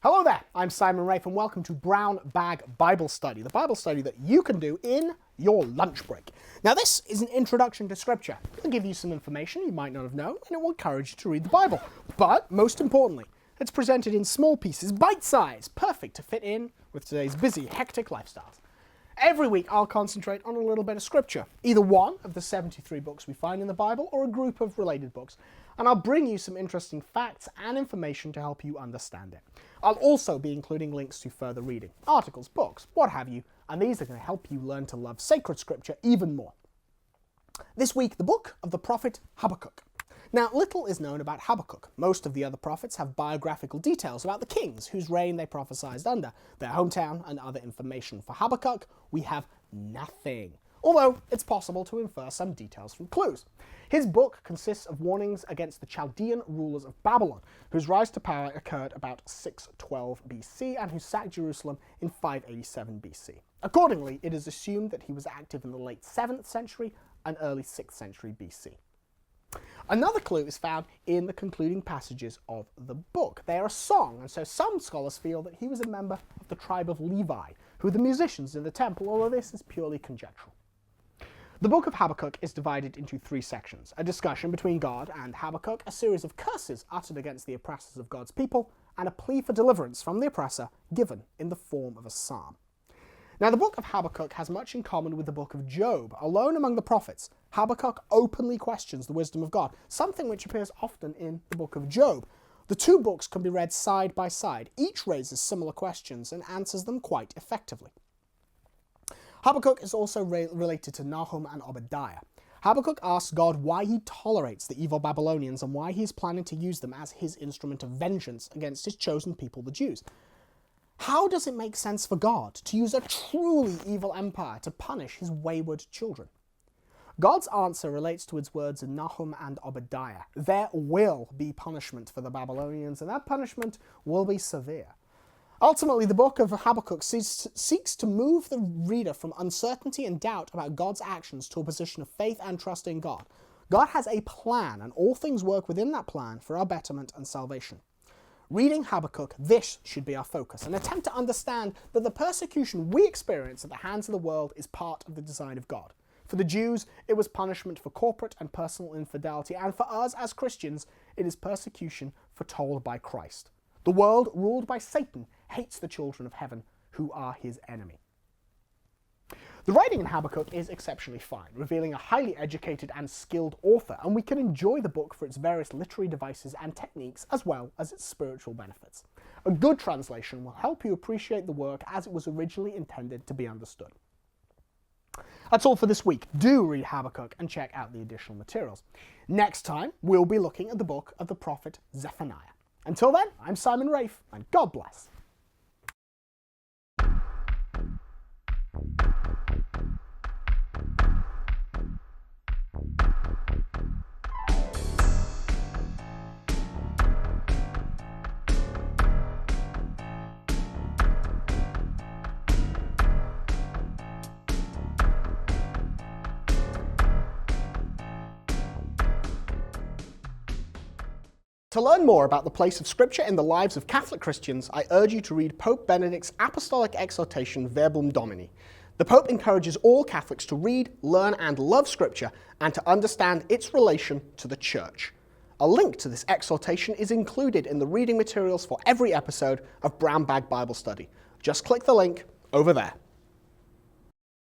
Hello there, I'm Simon Rafe and welcome to Brown Bag Bible Study, the Bible study that you can do in your lunch break. Now this is an introduction to Scripture. It'll give you some information you might not have known and it will encourage you to read the Bible. But most importantly, it's presented in small pieces, bite-size, perfect to fit in with today's busy, hectic lifestyles. Every week I'll concentrate on a little bit of Scripture, either one of the 73 books we find in the Bible or a group of related books, and I'll bring you some interesting facts and information to help you understand it. I'll also be including links to further reading, articles, books, what have you, and these are going to help you learn to love sacred Scripture even more. This week, the book of the prophet Habakkuk. Now, little is known about Habakkuk. Most of the other prophets have biographical details about the kings whose reign they prophesied under, their hometown, and other information. For Habakkuk, we have nothing, although it's possible to infer some details from clues. His book consists of warnings against the Chaldean rulers of Babylon, whose rise to power occurred about 612 BC and who sacked Jerusalem in 587 BC. Accordingly, it is assumed that he was active in the late 7th century and early 6th century BC. Another clue is found in the concluding passages of the book. They are a song, and so some scholars feel that he was a member of the tribe of Levi, who were the musicians in the temple, although this is purely conjectural. The book of Habakkuk is divided into 3 sections: a discussion between God and Habakkuk, a series of curses uttered against the oppressors of God's people, and a plea for deliverance from the oppressor given in the form of a psalm. Now, the book of Habakkuk has much in common with the book of Job. Alone among the prophets, Habakkuk openly questions the wisdom of God, something which appears often in the book of Job. The two books can be read side by side. Each raises similar questions and answers them quite effectively. Habakkuk is also related to Nahum and Obadiah. Habakkuk asks God why he tolerates the evil Babylonians and why he is planning to use them as his instrument of vengeance against his chosen people, the Jews. How does it make sense for God to use a truly evil empire to punish his wayward children? God's answer relates to his words in Nahum and Obadiah. There will be punishment for the Babylonians, and that punishment will be severe. Ultimately, the book of Habakkuk seeks to move the reader from uncertainty and doubt about God's actions to a position of faith and trust in God. God has a plan, and all things work within that plan for our betterment and salvation. Reading Habakkuk, this should be our focus, an attempt to understand that the persecution we experience at the hands of the world is part of the design of God. For the Jews, it was punishment for corporate and personal infidelity, and for us as Christians, it is persecution foretold by Christ. The world, ruled by Satan, hates the children of heaven, who are his enemy. The writing in Habakkuk is exceptionally fine, revealing a highly educated and skilled author, and we can enjoy the book for its various literary devices and techniques as well as its spiritual benefits. A good translation will help you appreciate the work as it was originally intended to be understood. That's all for this week. Do read Habakkuk and check out the additional materials. Next time, we'll be looking at the book of the prophet Zephaniah. Until then, I'm Simon Rafe, and God bless. To learn more about the place of Scripture in the lives of Catholic Christians, I urge you to read Pope Benedict's apostolic exhortation Verbum Domini. The Pope encourages all Catholics to read, learn, and love Scripture and to understand its relation to the Church. A link to this exhortation is included in the reading materials for every episode of Brown Bag Bible Study. Just click the link over there.